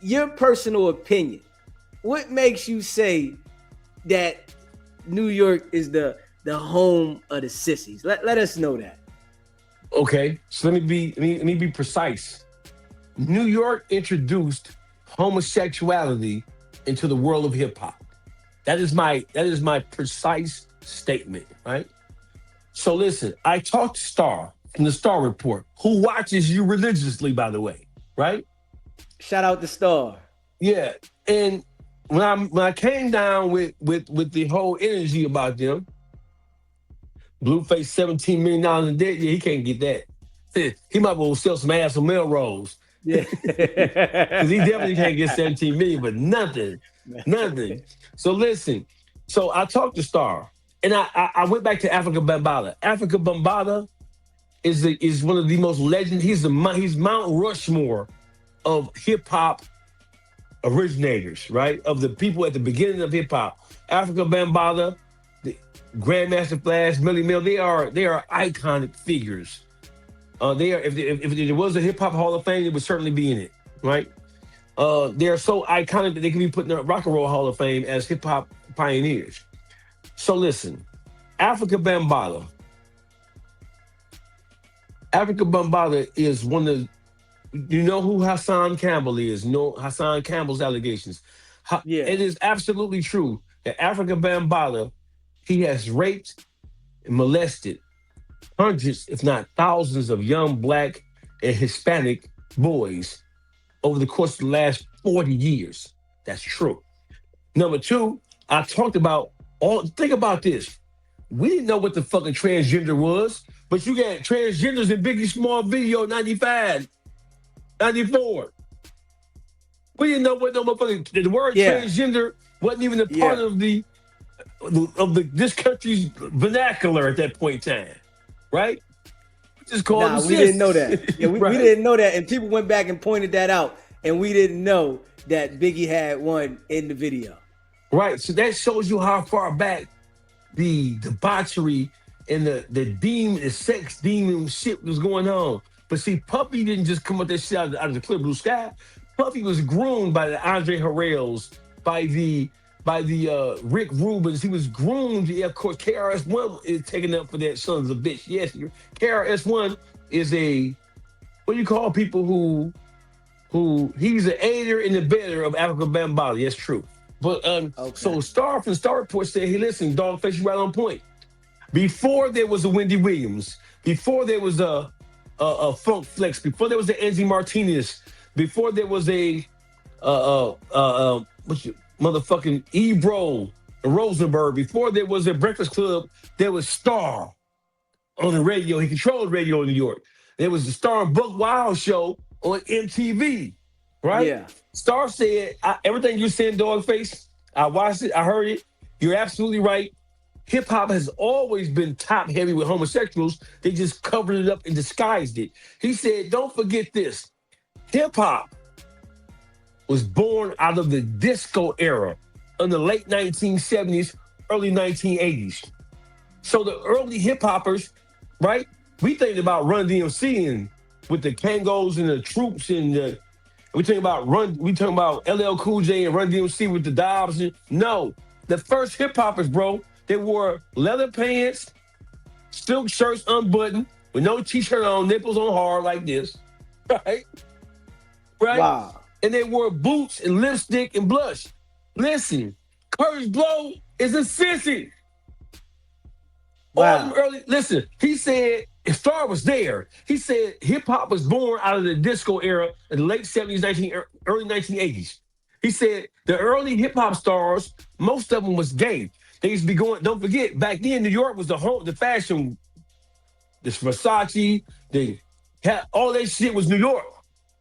your personal opinion, what makes you say that New York is the home of the sissies? Let us know that. Okay, so let me be precise. New York introduced homosexuality into the world of hip hop. That is my precise statement, right? So listen, I talked to Star from the Star Report, who watches you religiously, by the way, right? Shout out the Star. Yeah, and when I came down with the whole energy about them, Blueface $17 million in debt, yeah, he can't get that. He might well sell some ass on Melrose Yeah. because he definitely can't get 17 million, but nothing, nothing. So listen, so I talked to Star, and I went back to Africa Bambaataa. Africa Bambaataa is one of the most legend. He's Mount Rushmore of hip hop originators, right? Of the people at the beginning of hip hop. Africa Bambaataa, the Grandmaster Flash, Millie Mill, they are iconic figures. They are if there was a hip hop Hall of Fame, it would certainly be in it, right? They are so iconic that they can be put in the Rock and Roll Hall of Fame as hip hop pioneers. So listen, Africa Bambaataa, Africa Bambaataa is one of you know who Hassan Campbell is. You know Hassan Campbell's allegations. Yeah. It is absolutely true that Africa Bambaataa he has raped and molested hundreds, if not thousands, of young black and Hispanic boys over the course of the last 40 years. That's true. Number two, I talked about think about this. We didn't know what the fucking transgender was, but you got transgenders in Biggie Small video 95, 94. We didn't know what no motherfucking the word Yeah. transgender wasn't even a part Yeah. of the this country's vernacular at that point in time, right? We just called them Nah, we didn't know sis, that. Yeah, we right? didn't know that. And people went back and pointed that out. And we didn't know that Biggie had one in the video. Right. So that shows you how far back the debauchery and the sex demon shit was going on. But see, Puffy didn't just come up that shit out of the clear blue sky. Puffy was groomed by the Andre Harrells, by the Rick Rubens. He was groomed. Yeah, of course, KRS-One is taking up for that sons of a bitch. Yes, KRS-One is a what do you call people who he's an aider and abettor of Africa Bambaataa. Yes, true. But Okay. so Star from Star Report said, "Hey, listen, Dawgface, you right on point. Before there was a Wendy Williams, before there was a Funk Flex, before there was an Angie Martinez, before there was a what's your motherfucking Ebro Rosenberg, before there was a Breakfast Club, there was Star on the radio. He controlled radio in New York. There was the Star and Buck Wild show on MTV, right? Yeah. Star said, everything you said, Dogface, I watched it, I heard it. You're absolutely right. Hip hop has always been top heavy with homosexuals. They just covered it up and disguised it. He said, don't forget this. Hip hop was born out of the disco era in the late 1970s, early 1980s. So the early hip hoppers, right? We think about Run DMC and with the Kangos and the Troops and we talking about LL Cool J and Run DMC with the Dobbs. No, the first hip hoppers, bro, they wore leather pants, silk shirts unbuttoned, with no t-shirt on, nipples on hard like this, right? Right? Wow. And they wore boots and lipstick and blush. Listen, Courage Blow is a sissy. All them Wow. early, listen, he said, if Star was there, he said hip hop was born out of the disco era in the late 70s, early 1980s. He said the early hip hop stars, most of them was gay. They used to be going, don't forget, back then New York was the fashion, this Versace, all that shit was New York,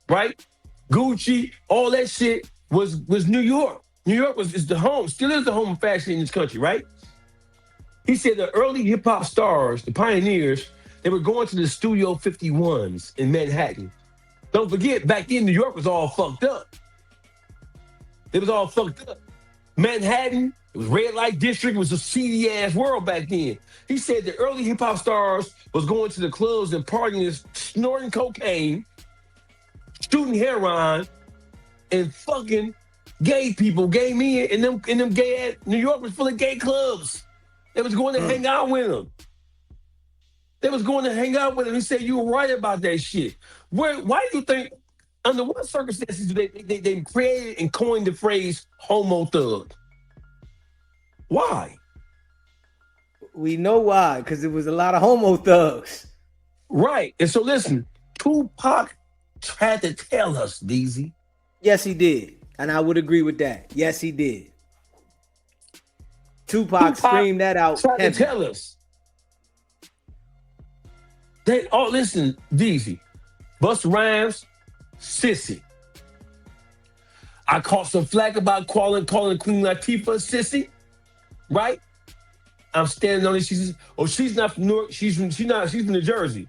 right? Gucci, all that shit was New York. New York is the home, still is the home of fashion in this country, right? He said the early hip hop stars, the pioneers, they were going to the Studio 51s in Manhattan. Don't forget, back then New York was all fucked up. It was all fucked up. Manhattan, it was red light district, it was a seedy ass world back then. He said the early hip hop stars was going to the clubs and partying, snorting cocaine, shooting heroin, and fucking gay people, gay men, and them gay ass New York was full of gay clubs. They was going to hang out with them. They was going to hang out with him. He said, you were right about that shit. Why do you think, under what circumstances do they created and coined the phrase homo thug? Why? We know why, because it was a lot of homo thugs. Right. And so listen, Tupac tried to tell us, Deezy. Yes, he did. And I would agree with that. Yes, he did. Tupac screamed that out. Tried to tell us. Listen, Deezy. Busta Rhymes, sissy. I caught some flack about calling Queen Latifah a sissy, right? I'm standing on it. She says, "Oh, she's not from New York. She's from New Jersey."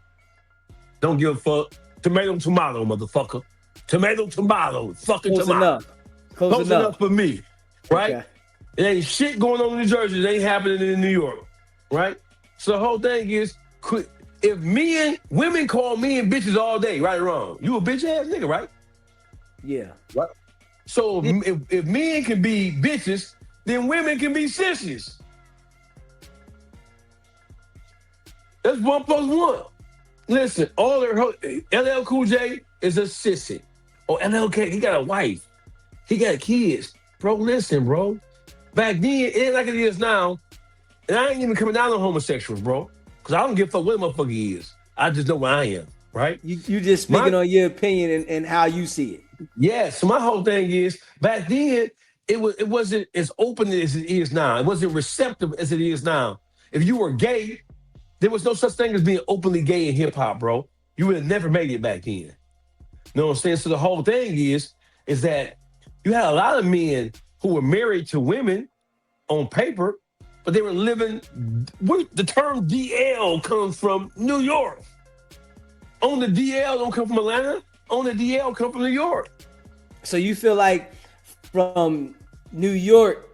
Don't give a fuck. Tomato, motherfucker. Tomato, fucking Close tomato. enough. Close enough for me, right? Okay. It ain't shit going on in New Jersey. It ain't happening in New York, right? So the whole thing is, if women call men bitches all day, right or wrong, you a bitch ass nigga, right? Yeah. Right. So if men can be bitches, then women can be sissies. That's 1 + 1. Listen, LL Cool J is a sissy. Oh, LLK, he got a wife. He got kids. Bro, listen, bro. Back then, it ain't like it is now. And I ain't even coming down on homosexuals, bro. Because I don't give a fuck what a motherfucker is. I just know where I am, right? You just speaking on your opinion and how you see it. Yeah, so my whole thing is, back then, it wasn't as open as it is now. It wasn't receptive as it is now. If you were gay, there was no such thing as being openly gay in hip-hop, bro. You would have never made it back then. You know what I'm saying? So the whole thing is that you had a lot of men who were married to women on paper, but they were living, the term DL comes from New York. On the DL don't come from Atlanta. On the DL come from New York. So you feel like from New York,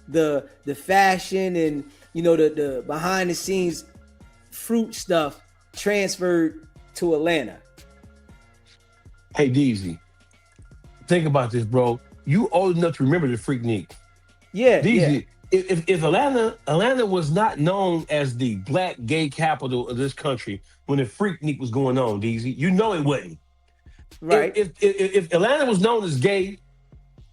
the fashion and the behind the scenes fruit stuff transferred to Atlanta. Hey, Deezy, think about this, bro. You old enough to remember the Freaknik. Yeah, Deezy, if Atlanta was not known as the black gay capital of this country when the Freaknik was going on, Deezy, you know it wasn't. Right. If Atlanta was known as gay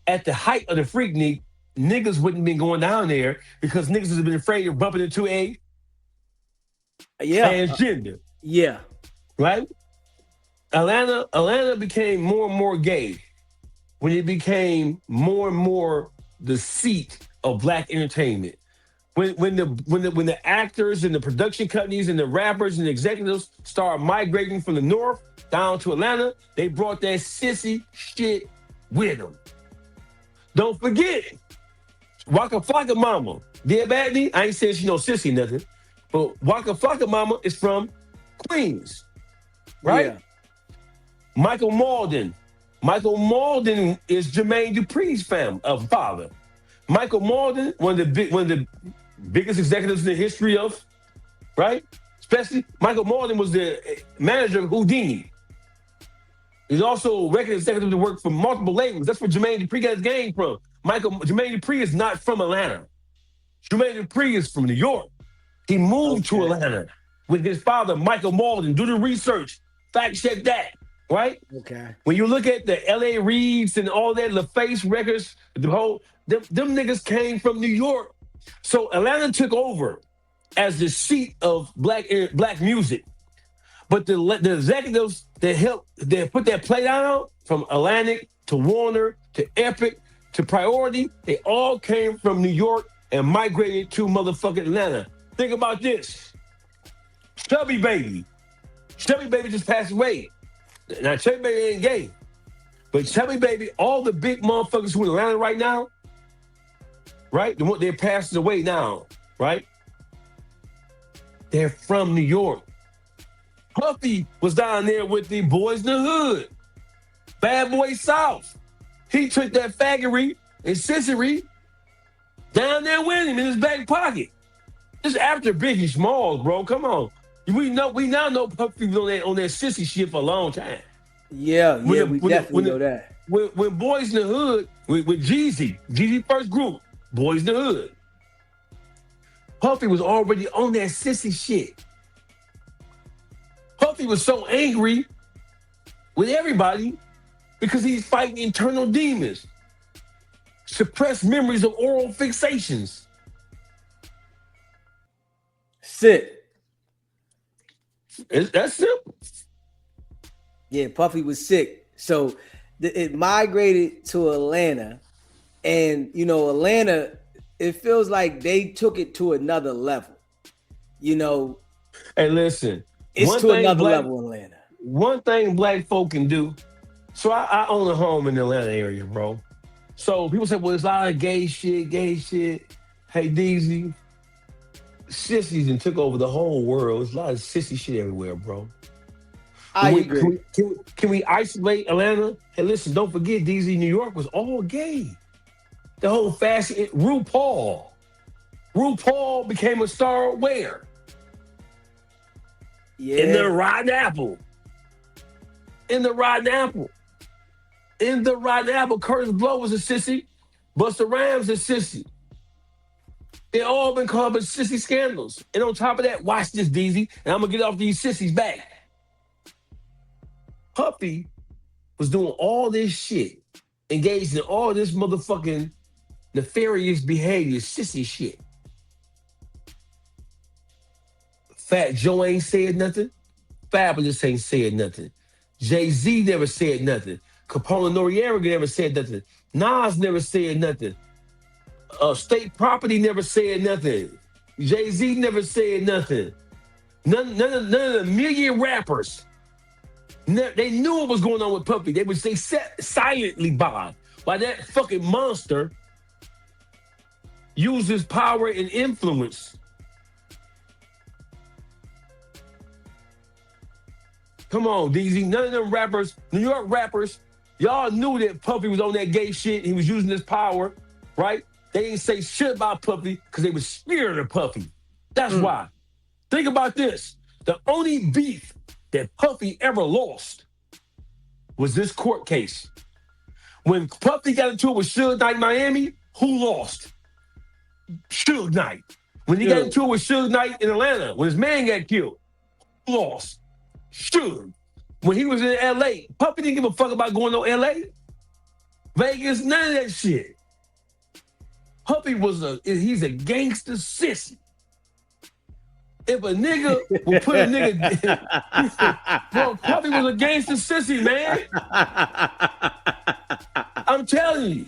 at the height of the Freaknik, niggas wouldn't been going down there because niggas have been afraid of bumping into a transgender. Yeah. Right? Atlanta became more and more gay when it became more and more the seat of black entertainment. When the actors and the production companies and the rappers and the executives started migrating from the north down to Atlanta, they brought that sissy shit with them. Don't forget, Waka Flocka Mama, dear baddie, I ain't saying she no sissy nothing, but Waka Flocka Mama is from Queens, right? Yeah. Michael Malden is Jermaine Dupri's father. Michael Malden, one of the biggest executives in the history of, right? Especially Michael Malden was the manager of Houdini. He's also a record executive that worked for multiple labels. That's where Jermaine Dupri got his game from. Jermaine Dupri is not from Atlanta. Jermaine Dupri is from New York. He moved to Atlanta with his father, Michael Malden. Do the research. Fact check that, right? Okay. When you look at the L.A. Reeds and all that, LaFace records, them niggas came from New York. So Atlanta took over as the seat of black music. But the executives that put that play down, from Atlantic to Warner to Epic to Priority, they all came from New York and migrated to motherfucking Atlanta. Think about this. Chubby Baby just passed away. Now, Chubby Baby ain't gay. But Chubby Baby, all the big motherfuckers who in Atlanta right now, right? They're passing away now, right? They're from New York. Puffy was down there with the boys in the hood. Bad Boy South. He took that faggery and sissery down there with him in his back pocket. Just after Biggie Smalls, bro. Come on. We now know Puffy was on that sissy shit for a long time. Yeah, we definitely know that. when Boys in the Hood with Jeezy first group, Boys in the Hood, Puffy was already on that sissy shit. Puffy was so angry with everybody because he's fighting internal demons, suppressed memories of oral fixations. Sick. That's simple. Yeah, Puffy was sick. So it migrated to Atlanta. And, Atlanta, it feels like they took it to another level. Hey, listen. It's to another level in Atlanta. One thing black folk can do. So I own a home in the Atlanta area, bro. So people say, well, there's a lot of gay shit. Hey, Deezy, sissies and took over the whole world. There's a lot of sissy shit everywhere, bro. I agree. Can we isolate Atlanta? Hey, listen, don't forget, Deezy, New York was all gay. The whole fashion, RuPaul became a star where? Yeah. In the Rotten Apple. Curtis Blow was a sissy. Busta Rhymes a sissy. They all been called but sissy scandals. And on top of that, watch this, Deezy, and I'm gonna get off these sissies back. Puffy was doing all this shit, engaged in all this motherfucking nefarious behavior, sissy shit. Fat Joe ain't said nothing. Fabulous ain't said nothing. Jay-Z never said nothing. Capone Noriega never said nothing. Nas never said nothing. State Property never said nothing. Jay-Z never said nothing. None of the million rappers. They knew what was going on with Puffy. They sat silently by while that fucking monster used his power and influence. Come on, Deezy. None of them rappers, New York rappers, y'all knew that Puffy was on that gay shit. He was using his power, right? They didn't say shit about Puffy because they were scared of Puffy. That's why. Think about this. The only beef that Puffy ever lost was this court case. When Puffy got into it with Suge Knight in Miami, who lost? Suge Knight. When he got into it with Suge Knight in Atlanta, when his man got killed, who lost? Suge. When he was in LA, Puffy didn't give a fuck about going to LA, Vegas, none of that shit. Puffy he's a gangster sissy. If a nigga will put a nigga, bro, Puffy was a gangster sissy, man. I'm telling you.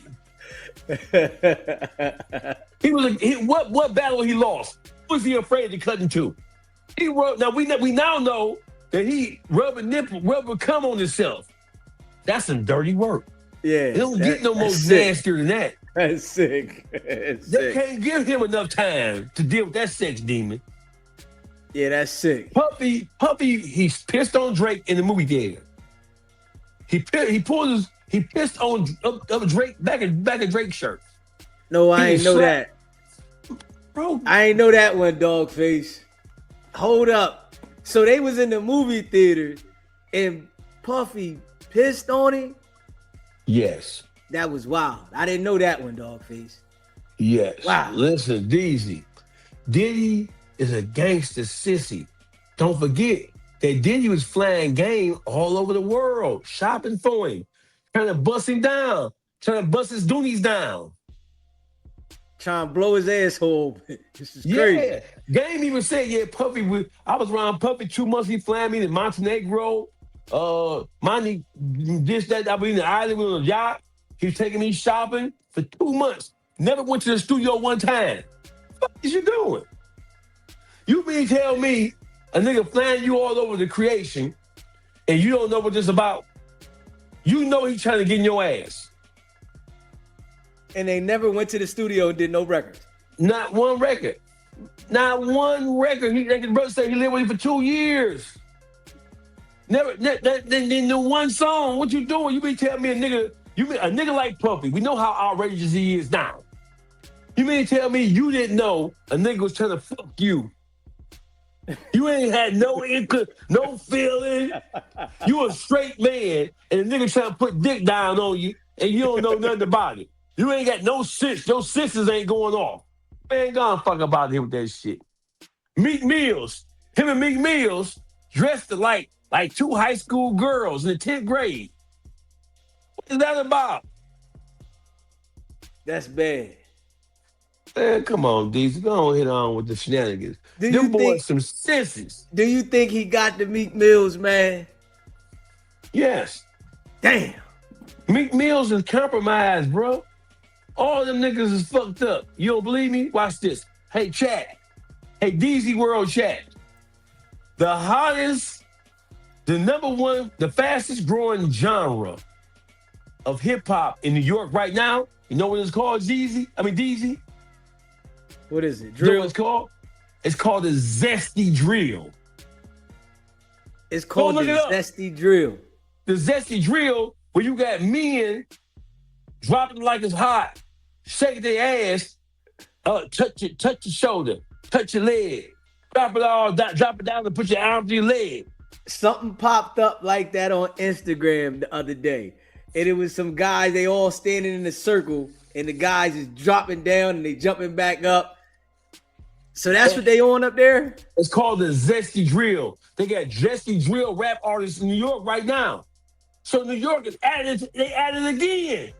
What battle he lost? Who was he afraid to cut into? We now know that he rubbing cum on himself. That's some dirty work. Yeah. It don't get no more nastier than that. That's sick. They can't give him enough time to deal with that sex demon. Yeah, that's sick. Puffy, he's pissed on Drake in the movie theater. He pissed on Drake back of Drake's shirt. No, I ain't know that. Bro, I ain't know that one, Dawgface. Hold up. So they was in the movie theater and Puffy pissed on him? Yes. That was wild. I didn't know that one, Dawgface. Yes. Wow. Listen, Deezy. Diddy is a gangster sissy. Don't forget that Diddy was flying game all over the world, shopping for him, trying to bust him down, trying to bust his doonies down. Trying to blow his asshole. This is crazy. Game even said, Puffy, I was around Puffy 2 months, he flying me to Montenegro, money, this, that, I was in the island with a yacht. He was taking me shopping for 2 months. Never went to the studio one time. What is you doing? You mean tell me a nigga flying you all over the creation and you don't know what this about? You know he's trying to get in your ass. And they never went to the studio and did no records. Not one record. Not one record. Like his brother said, he lived with him for 2 years. Never, then the one song. What you doing? You mean tell me a nigga like Puffy? We know how outrageous he is now. You mean tell me you didn't know a nigga was trying to fuck you You ain't had no income, no feeling. You a straight man, and a nigga trying to put dick down on you, and you don't know nothing about it. You ain't got no sense. Your senses ain't going off. Man, go on fuck about here with that shit. Meek Mills, him and Meek Mills dressed like two high school girls in the 10th grade. What is that about? That's bad. Man, come on, Deezy. Go on hit on with the shenanigans. Do you Them think? boys some senses. Do you think he got the Meek Mills, man? Yes. Damn. Meek Mills is compromised, bro. All them niggas is fucked up. You don't believe me? Watch this. Hey, chat. Hey, Deezy World chat. The hottest, the number one, the fastest growing genre of hip hop in New York right now. You know what it's called, Deezy? What is it? You know what Drill? it's called? It's called the zesty drill. It's Go called look the it up. zesty drill. The zesty drill, where you got men dropping like it's hot, shake their ass, touch your shoulder, touch your leg, drop it all, drop it down and put your arm to your leg. Something popped up like that on Instagram the other day. And it was some guys, they all standing in a circle, and the guys is dropping down and they jumping back up. So that's what they on up there? It's called the zesty drill. They got zesty drill rap artists in New York right now. So New York is added, they added again.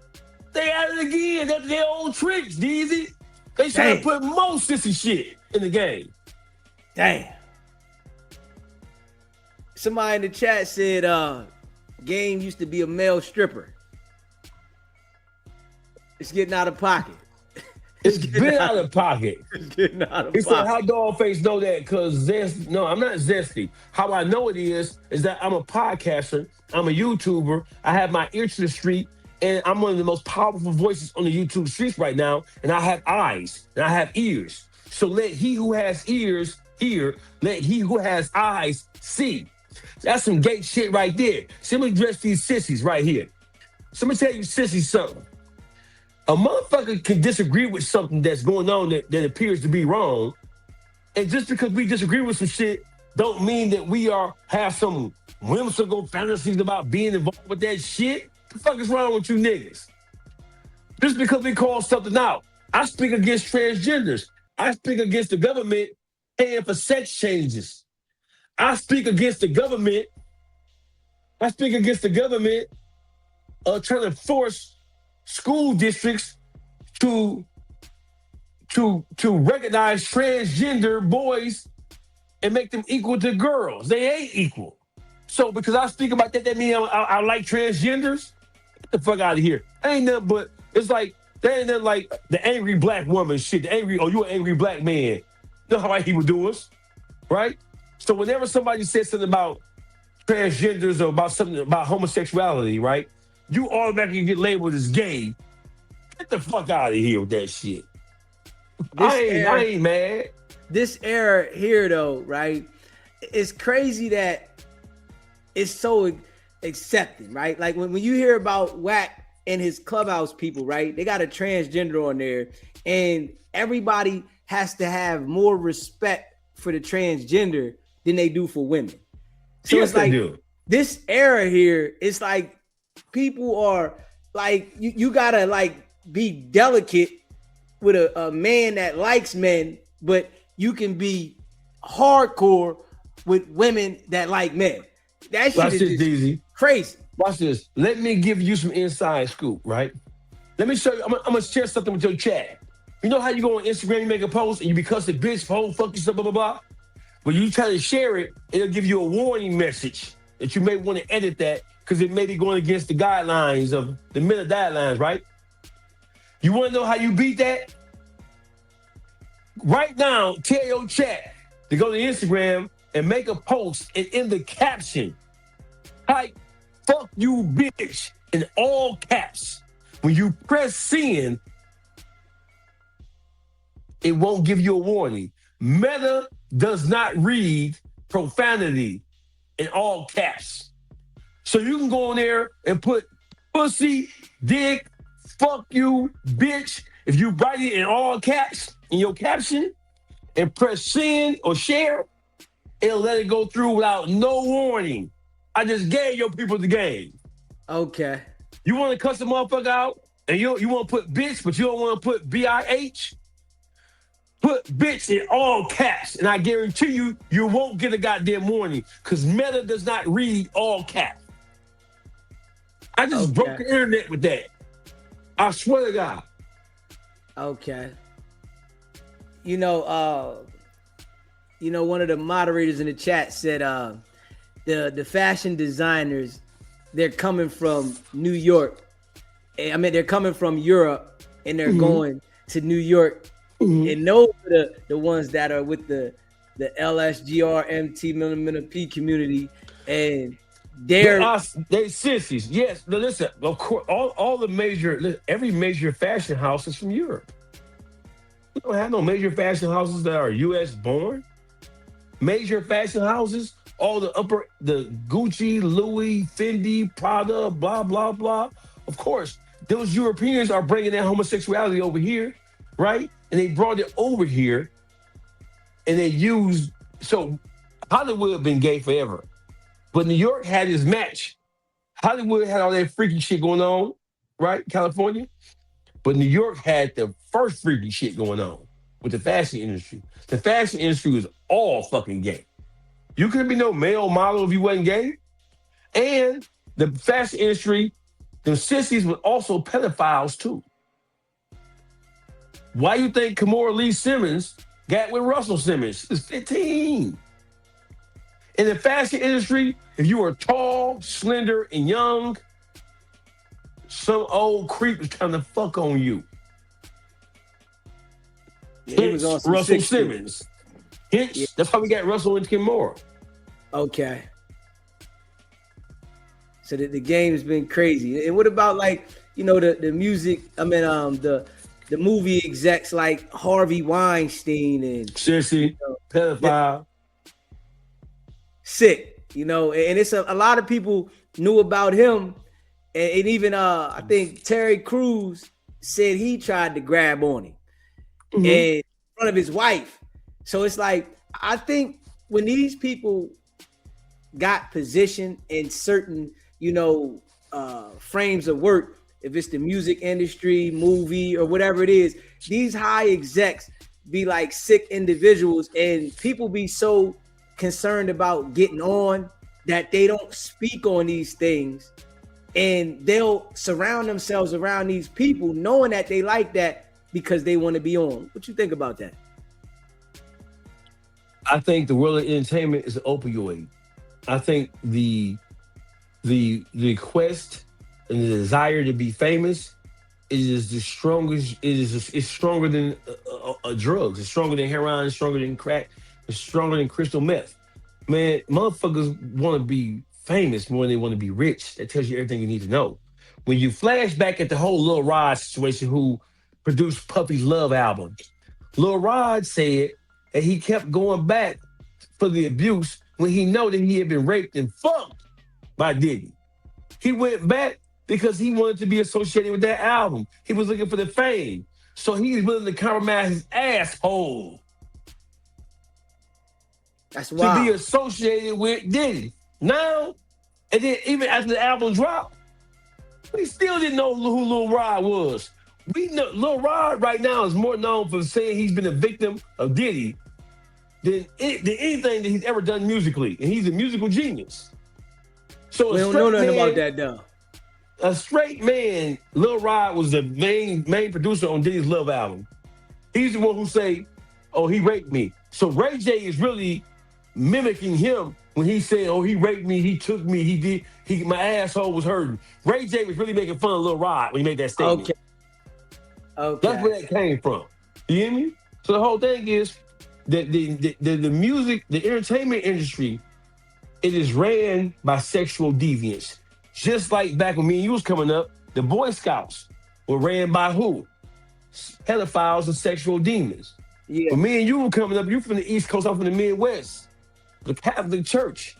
That's their old tricks, Deezy. They trying to put more sissy shit in the game. Damn. Somebody in the chat said, Game used to be a male stripper. It's getting out of pocket. It's been out of pocket. It's getting out of He said, pocket. how Dawgface know that? Because no, I'm not zesty. How I know it is that I'm a podcaster, I'm a YouTuber, I have my ear to the street, and I'm one of the most powerful voices on the YouTube streets right now, and I have eyes, and I have ears. So let he who has ears hear, let he who has eyes see. That's some gay shit right there. So let me address these sissies right here. So let me tell you sissies something. A motherfucker can disagree with something that's going on that appears to be wrong. And just because we disagree with some shit don't mean that we have some whimsical fantasies about being involved with that shit. What the fuck is wrong with you niggas? Just because we call something out. I speak against transgenders. I speak against the government paying for sex changes. I speak against the government. Trying to force school districts to recognize transgender boys and make them equal to girls. They ain't equal. So because I speak about that means I like transgenders? Get the fuck out of here. Ain't nothing but, it's like, that ain't nothing like the angry black woman shit. You an angry black man. You know how white people do us, right? So whenever somebody says something about transgenders or about something about homosexuality, right? You automatically get labeled as gay. Get the fuck out of here with that shit. I ain't mad. This era here, though, right? It's crazy that it's so accepted, right? Like when you hear about Wack and his clubhouse people, right? They got a transgender on there, and everybody has to have more respect for the transgender than they do for women. So yes, it's like this era here, it's like people are like, you gotta like be delicate with a man that likes men, but you can be hardcore with women that like men. That shit is just Deezy. Crazy. Watch this. Let me give you some inside scoop, right? Let me show you. I'm gonna share something with your chat. You know how you go on Instagram, you make a post, and you be cussing bitch, phone, fuck yourself, blah, blah, blah. When you try to share it, it'll give you a warning message that you may want to edit that because it may be going against the guidelines of the minute guidelines, right? You want to know how you beat that? Right now, tell your chat to go to Instagram and make a post, and in the caption, type "fuck you, bitch" in all caps. When you press send, it won't give you a warning. Meta does not read profanity in all caps. So you can go on there and put pussy, dick, fuck you, bitch. If you write it in all caps in your caption and press send or share, It'll let it go through without no warning. I just gave your people the game. Okay. You want to cuss the motherfucker out, and you want to put bitch, but you don't want to put bitch. Put bitch in all caps, and I guarantee you, you won't get a goddamn warning because Meta does not read all caps. I just broke Okay. the internet with that. I swear to God. Okay. You know, one of the moderators in the chat said the fashion designers, they're coming from New York. I mean, they're coming from Europe and they're going to New York. And those are the ones that are with the LSGR MT millimeter P community, and They sissies. Yes. Now listen, of course, all the every major fashion house is from Europe. We don't have no major fashion houses that are US born. Major fashion houses, all the Gucci, Louis, Fendi, Prada, blah, blah, blah. Of course, those Europeans are bringing that homosexuality over here, right? And they brought it over here and they used, so Hollywood been gay forever. But New York had his match. Hollywood had all that freaky shit going on, right? California. But New York had the first freaky shit going on with the fashion industry. The fashion industry was all fucking gay. You couldn't be no male model if you wasn't gay. And the fashion industry, the sissies were also pedophiles too. Why you think Kimora Lee Simmons got with Russell Simmons? She was 15. In the fashion industry, if you were tall, slender, and young, some old creep was trying to fuck on you. he was on some Russell 60. Simmons. Hence, Yeah. that's why we got Russell and Kimora. Okay. So the game's been crazy. And what about like, the music? I mean, the movie execs like Harvey Weinstein and Sissy, pedophile. sick, and it's a lot of people knew about him. And even I think Terry Crews said he tried to grab on him in front of his wife. So it's like, I think when these people got positioned in certain, frames of work, if it's the music industry, movie, or whatever it is, these high execs be like sick individuals, and people be so concerned about getting on that they don't speak on these things, and they'll surround themselves around these people knowing that they like that because they want to be on. What you think about that? I think the world of entertainment is an opioid. I think the quest and the desire to be famous is the strongest. It's stronger than drugs. It's stronger than heroin. It's stronger than crack. It's stronger than crystal meth. Man, motherfuckers want to be famous more than they want to be rich. That tells you everything you need to know. When you flash back at the whole Lil Rod situation, who produced Puffy's Love album, Lil Rod said that he kept going back for the abuse when he know that he had been raped and fucked by Diddy. He went back because he wanted to be associated with that album. He was looking for the fame. So he was willing to compromise his asshole That's to wild. be associated with Diddy. Now, and then even after the album dropped, we still didn't know who Lil Rod was. We know Lil Rod right now is more known for saying he's been a victim of Diddy than anything that he's ever done musically. And he's a musical genius. So We don't know nothing about that though. A straight man, Lil Rod was the main producer on Diddy's Love album. He's the one who say, "Oh, he raped me." So Ray J is really mimicking him when he said, "Oh, he raped me, he took me, my asshole was hurting." Ray J was really making fun of Lil Rod when he made that statement. Okay. That's where that came from. You hear me? So the whole thing is that the music, the entertainment industry, it is ran by sexual deviants. Just like back when me and you was coming up, the Boy Scouts were ran by who? Pedophiles and sexual demons. Yeah. When me and you were coming up, you from the East Coast, I'm from the Midwest. The Catholic Church.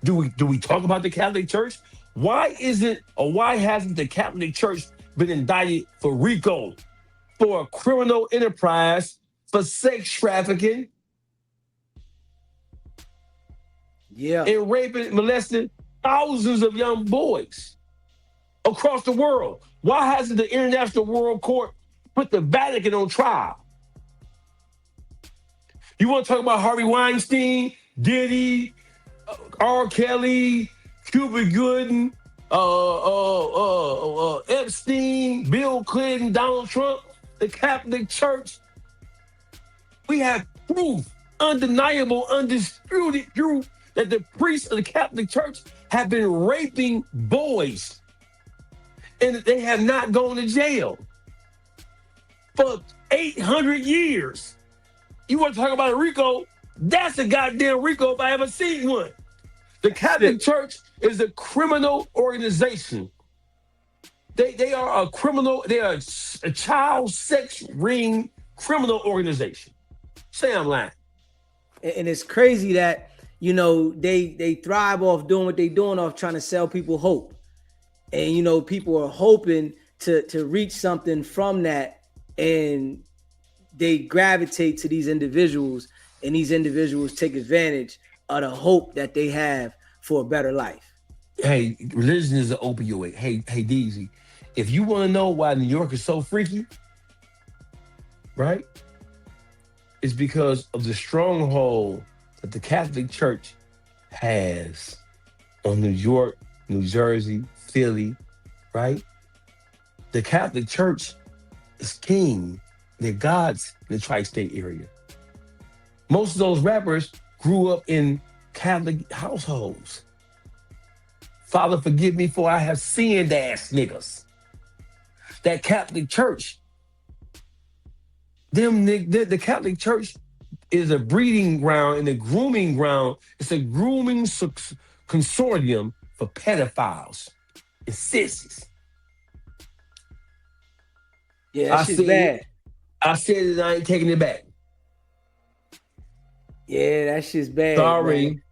Do we talk about the Catholic Church? Why hasn't the Catholic Church been indicted for RICO, for a criminal enterprise, for sex trafficking? Yeah. and raping, molesting thousands of young boys across the world. Why hasn't the International World Court put the Vatican on trial? You want to talk about Harvey Weinstein, Diddy, R. Kelly, Cuba Gooden, Epstein, Bill Clinton, Donald Trump, the Catholic Church? We have proof, undeniable, undisputed proof that the priests of the Catholic Church have been raping boys and that they have not gone to jail for 800 years. You want to talk about a RICO? That's a goddamn RICO if I ever seen one. The Catholic Church is a criminal organization. They are a criminal, they are a child sex ring criminal organization. Say I'm lying. And it's crazy that, you know, they thrive off doing what they doing, off trying to sell people hope. And, you know, people are hoping to reach something from that, and they gravitate to these individuals, and these individuals take advantage of the hope that they have for a better life. Hey, religion is an opioid. Hey, Deezy, if you want to know why New York is so freaky, right? It's because of the stronghold that the Catholic Church has on New York, New Jersey, Philly, right? The Catholic Church is king. They're gods in the tri-state area. Most of those rappers grew up in Catholic households. Father, forgive me for I have sinned, ass niggas. That Catholic Church, the Catholic Church is a breeding ground and a grooming ground. It's a grooming consortium for pedophiles and sissies. Yeah, that shit's bad. I said it, I ain't taking it back. Yeah, that shit's bad. Sorry. Man.